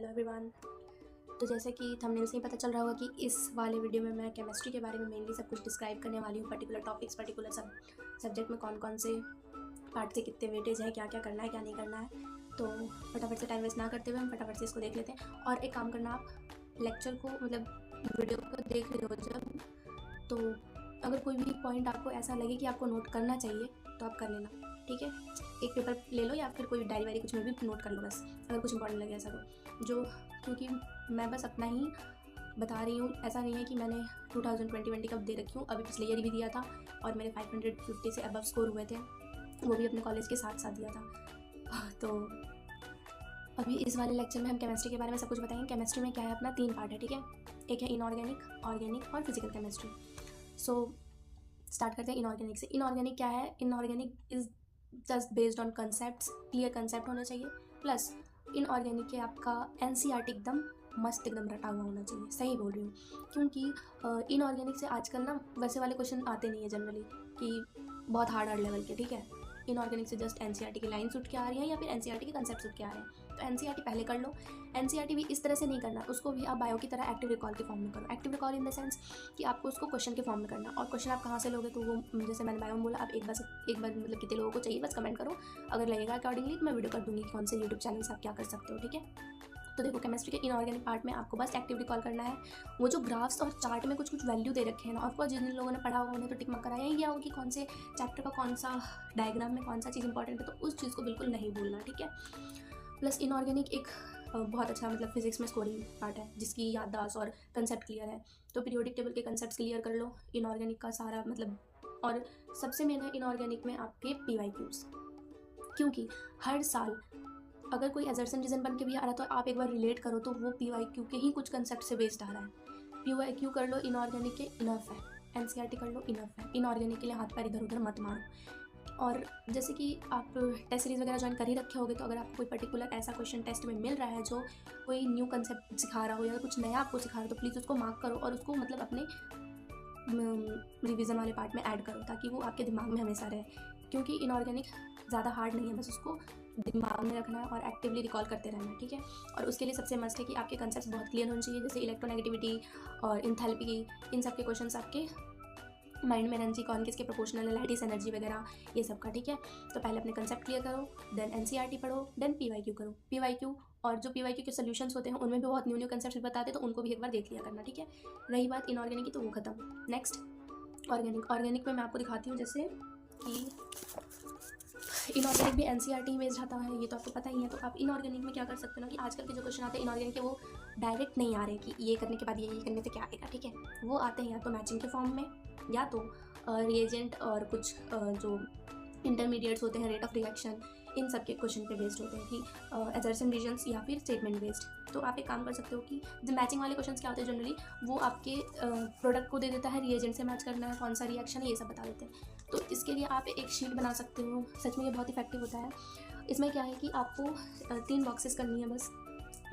Hello everyone. तो जैसे कि थंबनेल से ही पता चल रहा होगा कि इस वाले वीडियो में मैं केमिस्ट्री के बारे में मेनली सब कुछ डिस्क्राइब करने वाली हूँ। पर्टिकुलर टॉपिक्स, पर्टिकुलर सब्जेक्ट में कौन कौन से पार्ट से कितने वेटेज है, क्या क्या करना है, क्या नहीं करना है। तो फटाफट से टाइम वेस्ट ना करते हुए हम फटाफट से इसको देख लेते हैं। और एक काम करना, आप लेक्चर को मतलब वीडियो को देख रहे हो जब, तो अगर कोई भी पॉइंट आपको ऐसा लगे कि आपको नोट करना चाहिए तो आप कर लेना, ठीक है। एक पेपर ले लो या फिर कोई डायरी वायरी कुछ में भी नोट कर लो बस, अगर कुछ इंपॉर्टेंट लगे ऐसा तो। जो क्योंकि मैं बस अपना ही बता रही हूँ, ऐसा नहीं है कि मैंने 2020 कब दे रखी हूँ, अभी पिछले ईयर भी दिया था और मेरे 550 से अबव स्कोर हुए थे, वो भी अपने कॉलेज के साथ साथ दिया था। तो अभी इस वाले लेक्चर में हम केमिस्ट्री के बारे में सब कुछ बताएंगे। केमिस्ट्री में क्या है, अपना 3 पार्ट है, ठीक है। एक है इनऑर्गेनिक, ऑर्गेनिक और फिजिकल केमिस्ट्री। सो स्टार्ट करते हैं इनऑर्गेनिक से। इनऑर्गेनिक क्या है? Inorganic is just based on concepts, clear concept होना चाहिए। प्लस इनऑर्गेनिक के आपका एनसीईआरटी एकदम मस्त, एकदम रटा हुआ होना चाहिए। सही बोल रही हूँ, क्योंकि इनऑर्गेनिक से आजकल ना वैसे वाले क्वेश्चन आते नहीं है जनरली कि बहुत हार्ड लेवल के, ठीक है। इनऑर्गेनिक से जस्ट एनसीईआरटी की लाइन उठ के आ रही है या फिर एनसीईआरटी के कंसेप्ट उठ के आ रहे हैं। तो एनसीईआरटी पहले कर लो। एनसीईआरटी भी इस तरह से नहीं करना, उसको भी आप बायो की तरह एक्टिव रिकॉल के फॉर्म में करो। Active recall in the sense कि आपको उसको क्वेश्चन के फॉर्म में करना। और क्वेश्चन आप कहाँ से लोगे, तो वो जैसे मैंने बायो में बोला, आप एक बार मतलब कितने लोगों को चाहिए बस कमेंट करो, अगर लगेगा अकॉर्डिंगली तो मैं वीडियो कर दूँगी कौन से यूट्यूब चैनल से आप क्या कर सकते हो, ठीक है। तो देखो, केमिस्ट्री के इनऑर्गेनिक पार्ट में आपको बस एक्टिव रिकॉल करना है। वो जो ग्राफ्स और चार्ट में कुछ कुछ वैल्यू दे रखे हैं ना, ऑफकोर्स जिन लोगों ने पढ़ा होगा उन्हें तो टिक मार्क कराया ही गया होगा कि कौन से चैप्टर का कौन सा डायग्राम में कौन सा चीज़ इंपॉर्टेंट है, तो उस चीज़ को बिल्कुल नहीं भूलना, ठीक है। प्लस इनऑर्गेनिक एक बहुत अच्छा मतलब फिजिक्स में स्कोरिंग पार्ट है जिसकी याददाश्त और कंसेप्ट क्लियर है। तो पीरियोडिक टेबल के कंसेप्ट क्लियर कर लो, इनऑर्गेनिक का सारा मतलब। और सबसे मेन है इनऑर्गेनिक में आपके PYQs, क्योंकि हर साल अगर कोई एजर्सन रीजन बन के भी आ रहा है तो आप एक बार रिलेट करो तो वो PYQ के ही कुछ कंसेप्ट से बेस्ड आ रहा है। PYQ कर लो इनऑर्गेनिक के, इनफ है। एनसीईआरटी कर लो, इनफ है। इनऑर्गेनिक के लिए हाथ पैर इधर उधर मत मारो। और जैसे कि आप टेस्ट सीरीज़ वगैरह ज्वाइन कर ही रखे होगे, तो अगर आपको कोई पर्टिकुलर ऐसा क्वेश्चन टेस्ट में मिल रहा है जो कोई न्यू कंसेप्ट सिखा रहा हो या कुछ नया आपको सिखा रहा हो, तो प्लीज़ उसको मार्क करो और उसको मतलब अपने रिवीजन वाले पार्ट में ऐड करो ताकि वो आपके दिमाग में हमेशा रहे। क्योंकि इनऑर्गेनिक ज़्यादा हार्ड नहीं है, बस उसको दिमाग में रखना है और एक्टिवली रिकॉल करते रहना है, ठीक है। और उसके लिए सबसे मस्ट है कि आपके कंसेप्ट बहुत क्लियर होने चाहिए, जैसे इलेक्ट्रोनेगेटिविटी और इंथैल्पी, इन सब के क्वेश्चन आपके माइंड में एनर्जी कौन किसके प्रोपोर्शनल है, लैटिस एनर्जी वगैरह ये सब का, ठीक है। तो पहले अपने कंसेप्ट क्लियर करो, देन एनसीईआरटी पढ़ो, देन PYQ करो। PYQ और जो PYQ के सोल्यूशंस होते हैं उनमें भी बहुत न्यू न्यू कंसेप्ट बताते हैं, तो उनको भी एक बार देख लिया करना, ठीक है। रही बात इनऑर्गेनिक की, तो वो खत्म। नेक्स्ट ऑर्गेनिक में मैं आपको दिखाती हूँ, जैसे कि इनऑर्गेनिक भी एनसीईआरटी बेस्ड आता है, ये तो आपको पता ही है। तो आप इनऑर्गेनिक में क्या कर सकते हो ना, कि आजकल के जो क्वेश्चन आते हैं इनऑर्गेनिक के, वो डायरेक्ट नहीं आ रहे कि ये करने के बाद ये करने से क्या आएगा, ठीक है। वो आते हैं या तो मैचिंग के फॉर्म में, या तो रिएजेंट और कुछ जो इंटरमीडिएट्स होते हैं, रेट ऑफ रिएक्शन, इन सब के क्वेश्चन पे बेस्ड होते हैं कि एजर्सन रीजन्स या फिर स्टेटमेंट बेस्ड। तो आप एक काम कर सकते हो कि जो मैचिंग वाले क्वेश्चंस क्या होते हैं जनरली, वो आपके प्रोडक्ट को दे देता है, रिएजेंट से मैच करना है, कौन सा रिएक्शन है, ये सब बता देते हैं। तो इसके लिए आप एक शीट बना सकते हो, सच में ये बहुत इफेक्टिव होता है। इसमें क्या है कि आपको 3 बॉक्सेस करनी है बस।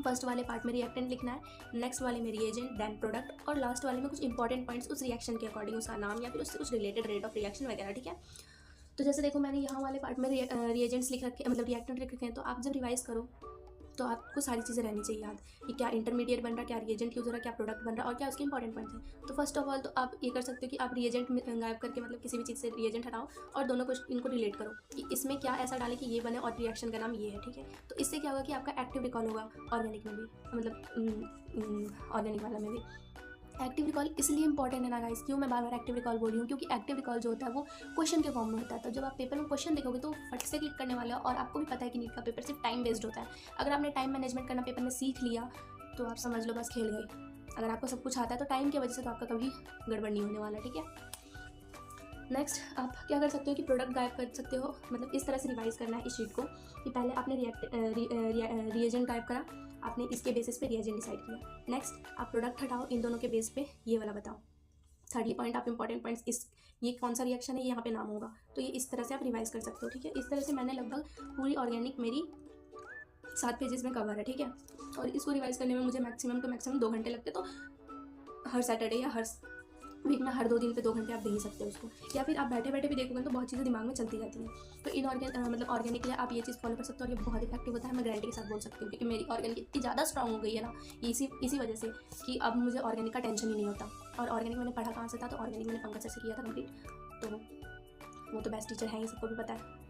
फर्स्ट वाले पार्ट में रिएक्टेंट लिखना है, नेक्स्ट वाले में रिएजेंट, देन प्रोडक्ट, और लास्ट वाले में कुछ इंपॉर्टेंट पॉइंट्स उस रिएक्शन के अकॉर्डिंग, उसका नाम या फिर उससे कुछ रिलेटेड रेट ऑफ रिएक्शन वगैरह, ठीक है। तो जैसे देखो, मैंने यहाँ वाले पार्ट में रिएजेंट्स लिख रखे, मतलब रिएक्टेंट लिख रखे हैं। तो आप जब रिवाइज करो तो आपको सारी चीज़ें रहनी चाहिए याद, कि क्या इंटरमीडिएट बन रहा है, क्या रिएजेंट यूज हो रहा है, क्या प्रोडक्ट बन रहा है, और क्या उसके इंपॉर्टेंट पॉइंट्स हैं। तो फर्स्ट ऑफ ऑल तो आप ये कर सकते हो कि आप रिएजेंट गायब करके, मतलब किसी भी चीज़ से रिएजेंट हटाओ और दोनों को इनको रिलेट करो कि इसमें क्या ऐसा डाले कि ये बने और रिएक्शन का नाम ये है, ठीक है। तो इससे क्या होगा कि आपका एक्टिव रिकॉल होगा ऑर्गेनिक में भी, मतलब ऑर्गेनिक वाला में भी। एक्टिव रिकॉल इसलिए इंपॉर्टेंट है ना गाइस, क्यों मैं बार बार एक्टिव रिकॉल बोल रही हूँ, क्योंकि एक्टिव रिकॉल जो होता है वो क्वेश्चन के फॉर्म में होता है। तो जब आप पेपर में क्वेश्चन देखोगे तो फट से क्लिक करने वाले हो, और आपको भी पता है कि नीट का पेपर सिर्फ टाइम बेस्ड होता है। अगर आपने टाइम मैनेजमेंट करना पेपर में सीख लिया तो आप समझ लो बस खेल गए। अगर आपको सब कुछ आता है तो टाइम की वजह से तो आपका कभी गड़बड़ नहीं होने वाला, ठीक है। नेक्स्ट आप क्या कर सकते हो कि प्रोडक्ट गायब कर सकते हो, मतलब इस तरह से रिवाइज करना है इस शीट को कि पहले आपने रिएजेंट गायब करा, आपने इसके बेसिस पे रिएजेंट डिसाइड किया। नेक्स्ट आप प्रोडक्ट हटाओ, इन दोनों के बेस पे ये वाला बताओ। थर्डली पॉइंट आप इंपॉर्टेंट पॉइंट्स, इस ये कौन सा रिएक्शन है, ये यहाँ पे नाम होगा। तो ये इस तरह से आप रिवाइज कर सकते हो, ठीक है। इस तरह से मैंने लगभग पूरी ऑर्गेनिक मेरी 7 पेजेस में कवर है, ठीक है। और इसको रिवाइज करने में मुझे मैक्सिमम 2 घंटे लगते। तो हर सैटरडे या हर वीक में हर 2 दिन पे 2 घंटे आप दे ही सकते हो उसको, या फिर आप बैठे बैठे भी देखोगे तो बहुत चीज़ें दिमाग में चलती रहती हैं। तो मतलब ऑर्गेनिकली आप ये चीज़ फॉलो कर सकते हो और ये बहुत इफेक्टिव होता है। मैं गारंटी के साथ बोल सकती हूँ, क्योंकि मेरी ऑर्गेनिक इतनी ज़्यादा स्ट्रांग हो गई है ना इसी वजह से कि अब मुझे ऑर्गेनिक का टेंशन ही नहीं होता। और ऑर्गेनिक मैंने पढ़ा कहाँ से था, तो ऑर्गेनिक मैंने पंकज सर से किया था कंप्लीट। तो वो तो बेस्ट टीचर हैं, ये सबको भी पता है।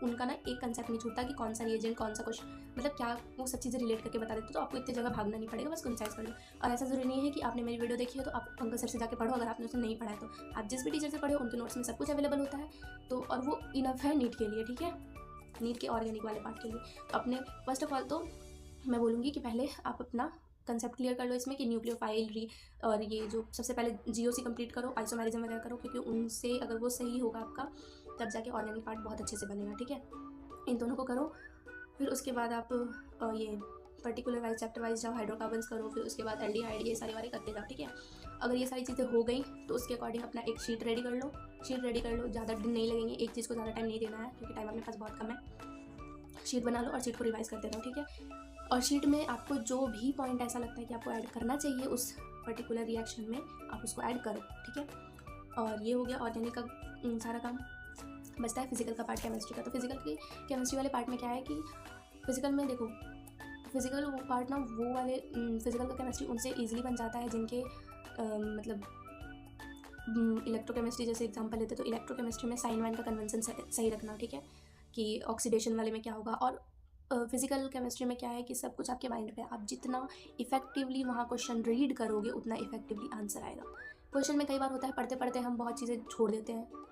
उनका ना एक कंसेप्ट नहीं छूटता कि कौन सा रिएजेंट कौन सा क्वेश्चन, मतलब क्या वो सब चीज़ें रिलेट करके बता देते, तो आपको इतनी जगह भागना नहीं पड़ेगा, बस कंसाइज कर लो। और ऐसा ज़रूरी नहीं है कि आपने मेरी वीडियो देखी है तो आप पंकज सर से जाके पढ़ो, अगर आपने उसे नहीं पढ़ा है तो आप जिस भी टीचर से पढ़ो उनके नोट्स में सब कुछ अवेलेबल होता है। तो और वो इनफ है नीट के लिए, ठीक है, नीट के ऑर्गेनिक वाले पार्ट के लिए। तो अपने फर्स्ट ऑफ ऑल तो मैं बोलूँगी कि पहले आप अपना कंसेप्ट क्लियर कर लो इसमें कि न्यूक्लियोफाइल और ये जो सबसे पहले जीओसी कंप्लीट करो, आइसोमेरिज्म वगैरह करो, क्योंकि उनसे अगर वो सही होगा आपका तब जाके ऑर्गेनिक पार्ट बहुत अच्छे से बनेगा, ठीक है। इन दोनों को करो, फिर उसके बाद आप ये पर्टिकुलर वाइज चैप्टर वाइज जाओ, हाइड्रोकार्बन्स करो, फिर उसके बाद एल्डिहाइड, ये सारी वाली करते जाओ, ठीक है। अगर ये सारी चीज़ें हो गई तो उसके अकॉर्डिंग अपना एक शीट रेडी कर लो। ज़्यादा दिन नहीं लगेंगे, एक चीज़ को ज़्यादा टाइम नहीं देना है क्योंकि टाइम अपने पास बहुत कम है। शीट बना लो और शीट को रिवाइज करते रहो, ठीक है। और शीट में आपको जो भी पॉइंट ऐसा लगता है कि आपको ऐड करना चाहिए उस पर्टिकुलर रिएक्शन में, आप उसको ऐड करो, ठीक है। और ये हो गया ऑर्गेनिक का सारा काम। बचता है फिजिकल का पार्ट, केमिस्ट्री का। तो फिजिकल की केमिस्ट्री वाले पार्ट में क्या है कि फिजिकल में देखो, फिजिकल वो पार्ट ना वो वाले फिजिकल का केमिस्ट्री उनसे ईजिली बन जाता है जिनके मतलब इलेक्ट्रोकेमिस्ट्री जैसे एग्जांपल लेते तो इलेक्ट्रोकेमिस्ट्री में साइन वाइन का कन्वेंशन सही रखना, ठीक है, कि ऑक्सीडेशन वाले में क्या होगा। और फिजिकल केमिस्ट्री में क्या है कि सब कुछ आपके माइंड पे, आप जितना इफेक्टिवली वहाँ क्वेश्चन रीड करोगे उतना इफेक्टिवली आंसर आएगा। क्वेश्चन में कई बार होता है पढ़ते पढ़ते हम बहुत चीज़ें छोड़ देते हैं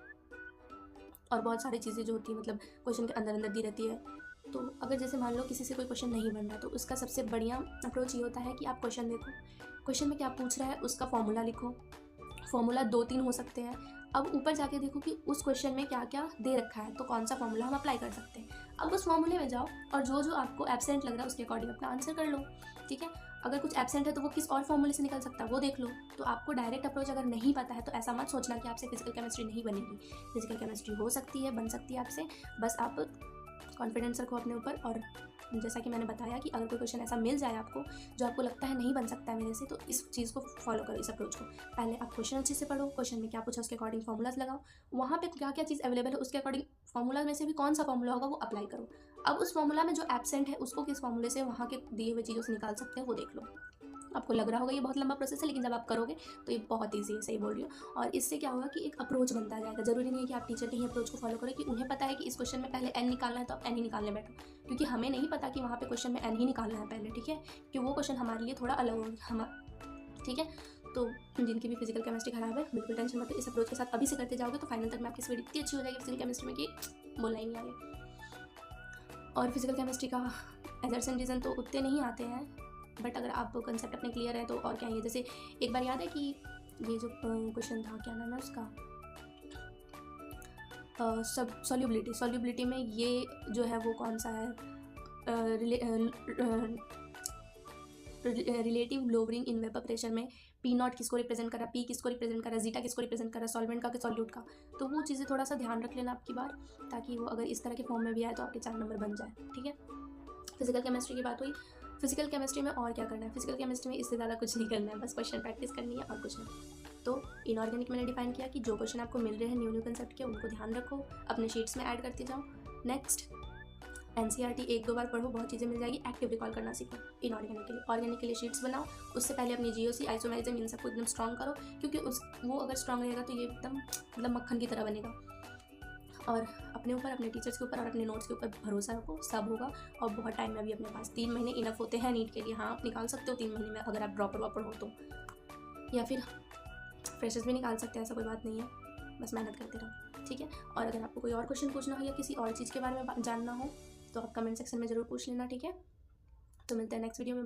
और बहुत सारी चीज़ें जो होती है मतलब क्वेश्चन के अंदर अंदर दी रहती है। तो अगर जैसे मान लो किसी से कोई क्वेश्चन नहीं बन रहा तो उसका सबसे बढ़िया अप्रोच ये होता है कि आप क्वेश्चन देखो, क्वेश्चन में क्या पूछ रहा है उसका फॉर्मूला लिखो। फॉर्मूला 2-3 हो सकते हैं। अब ऊपर जाके देखो कि उस क्वेश्चन में क्या क्या दे रखा है तो कौन सा फॉर्मूला हम अप्लाई कर सकते हैं। अब उस फॉर्मूले में जाओ और जो जो आपको एब्सेंट लग रहा है उसके अकॉर्डिंग अपना आंसर कर लो, ठीक है। अगर कुछ एब्सेंट है तो वो किस और फॉर्मूले से निकल सकता है वो देख लो। तो आपको डायरेक्ट अप्रोच अगर नहीं पता है तो ऐसा मत सोचना कि आपसे फिजिकल केमिस्ट्री नहीं बनेगी। फिजिकल केमिस्ट्री हो सकती है, बन सकती है आपसे, बस आप कॉन्फिडेंस रखो अपने ऊपर। और जैसा कि मैंने बताया कि अगर कोई क्वेश्चन ऐसा मिल जाए आपको जो आपको लगता है नहीं बन सकता है मेरे से, तो इस चीज़ को फॉलो करो, इस अप्रोच को। पहले आप क्वेश्चन अच्छे से पढ़ो, क्वेश्चन में क्या पूछा उसके अकॉर्डिंग फॉर्मूलाज लगाओ, वहाँ पे क्या क्या चीज़ अवेलेबल है उसके अकॉर्डिंग फॉर्मूला में से भी कौन सा फॉर्मूला होगा वो अप्लाई करो। अब उस फॉर्मूला में जो एब्सेंट है उसको किस फॉर्मूले से वहाँ के दिए हुए चीज़ों से निकाल सकते हैं वो देख लो। आपको लग रहा होगा ये बहुत लंबा प्रोसेस है, लेकिन जब आप करोगे तो ये बहुत ईजी है, सही बोल रही हो। और इससे क्या होगा कि एक अप्रोच बनता जाएगा। जरूरी नहीं है कि आप टीचर के ही अप्रोच को फॉलो करें कि उन्हें पता है कि इस क्वेश्चन में पहले एन निकालना है तो आप एन ही निकालने बैठो, क्योंकि हमें नहीं पता कि वहाँ पे क्वेश्चन में एन ही निकालना है पहले, ठीक है, कि वो क्वेश्चन हमारे लिए थोड़ा अलग होगा ठीक है। तो जिनकी भी फिजिकल केमिस्ट्री खराब है बिल्कुल टेंशन मत लो, इस अप्रोच के साथ अभी से करते जाओगे तो फाइनल तक में आपकी स्पीड इतनी अच्छी हो जाएगी फिजिकल केमिस्ट्री में कि बोलना ही नहीं आगे। और फिजिकल केमिस्ट्री का एजर्स एंड रीजन तो उतने नहीं आते हैं, बट अगर आप कंसेप्ट अपने क्लियर है तो और क्या है। जैसे एक बार याद है कि ये जो क्वेश्चन था क्या नाम है उसका, सब सॉल्युबिलिटी में ये जो है वो कौन सा है, relative lowering in vapour pressure में P0 किसको रिप्रेजेंट कर रहा है, P किसको रिप्रेजेंट कर रहा है, जीटा किसको रिप्रेजेंट कर रहा है, सॉल्वेंट का कि सॉल्यूट का। तो वो चीज़ें थोड़ा सा ध्यान रख लेना आपकी बार, ताकि वो अगर इस तरह के फॉर्म में भी आए तो आपके 4 नंबर बन जाए, ठीक है। फिजिकल केमिस्ट्री की बात हुई। फिजिकल केमिस्ट्री में और क्या करना है, फिजिकल केमिस्ट्री में इससे ज़्यादा कुछ नहीं करना है, बस क्वेश्चन प्रैक्टिस करनी है और कुछ नहीं। तो इनऑर्गेनिक मैंने डिफाइन किया कि जो क्वेश्चन आपको मिल रहे हैं न्यू कंसेप्ट के उनको ध्यान रखो, अपने शीट्स में ऐड करते जाओ। नेक्स्ट NCERT 1-2 बार पढ़ो, बहुत चीज़ें मिल जाएगी। एक्टिव रिकॉल करना सीखो इनऑर्गेनिक के लिए। ऑर्गेनिक के लिए शीट्स बनाओ, उससे पहले अपनी GOC आइसोमेरिज्म इन सबको एकदम स्ट्रॉन्ग करो, क्योंकि वो अगर स्ट्रॉन्ग रहेगा तो ये एकदम मतलब मक्खन की तरह बनेगा। और अपने ऊपर, अपने टीचर्स के ऊपर और अपने नोट्स के ऊपर भरोसा रखो, सब होगा। और बहुत टाइम में अभी अपने पास 3 महीने इनफ होते हैं नीट के लिए। हाँ, आप निकाल सकते हो 3 महीने में अगर आप ड्रॉपर वॉपर हो तो, या फिर फ्रेशर्स भी निकाल सकते हैं, ऐसा कोई बात नहीं है, बस मेहनत करते रहो, ठीक है। और अगर आपको कोई और क्वेश्चन पूछना हो या किसी और चीज़ के बारे में जानना हो तो आप कमेंट सेक्शन में ज़रूर पूछ लेना, ठीक है। तो मिलते हैं नेक्स्ट वीडियो में।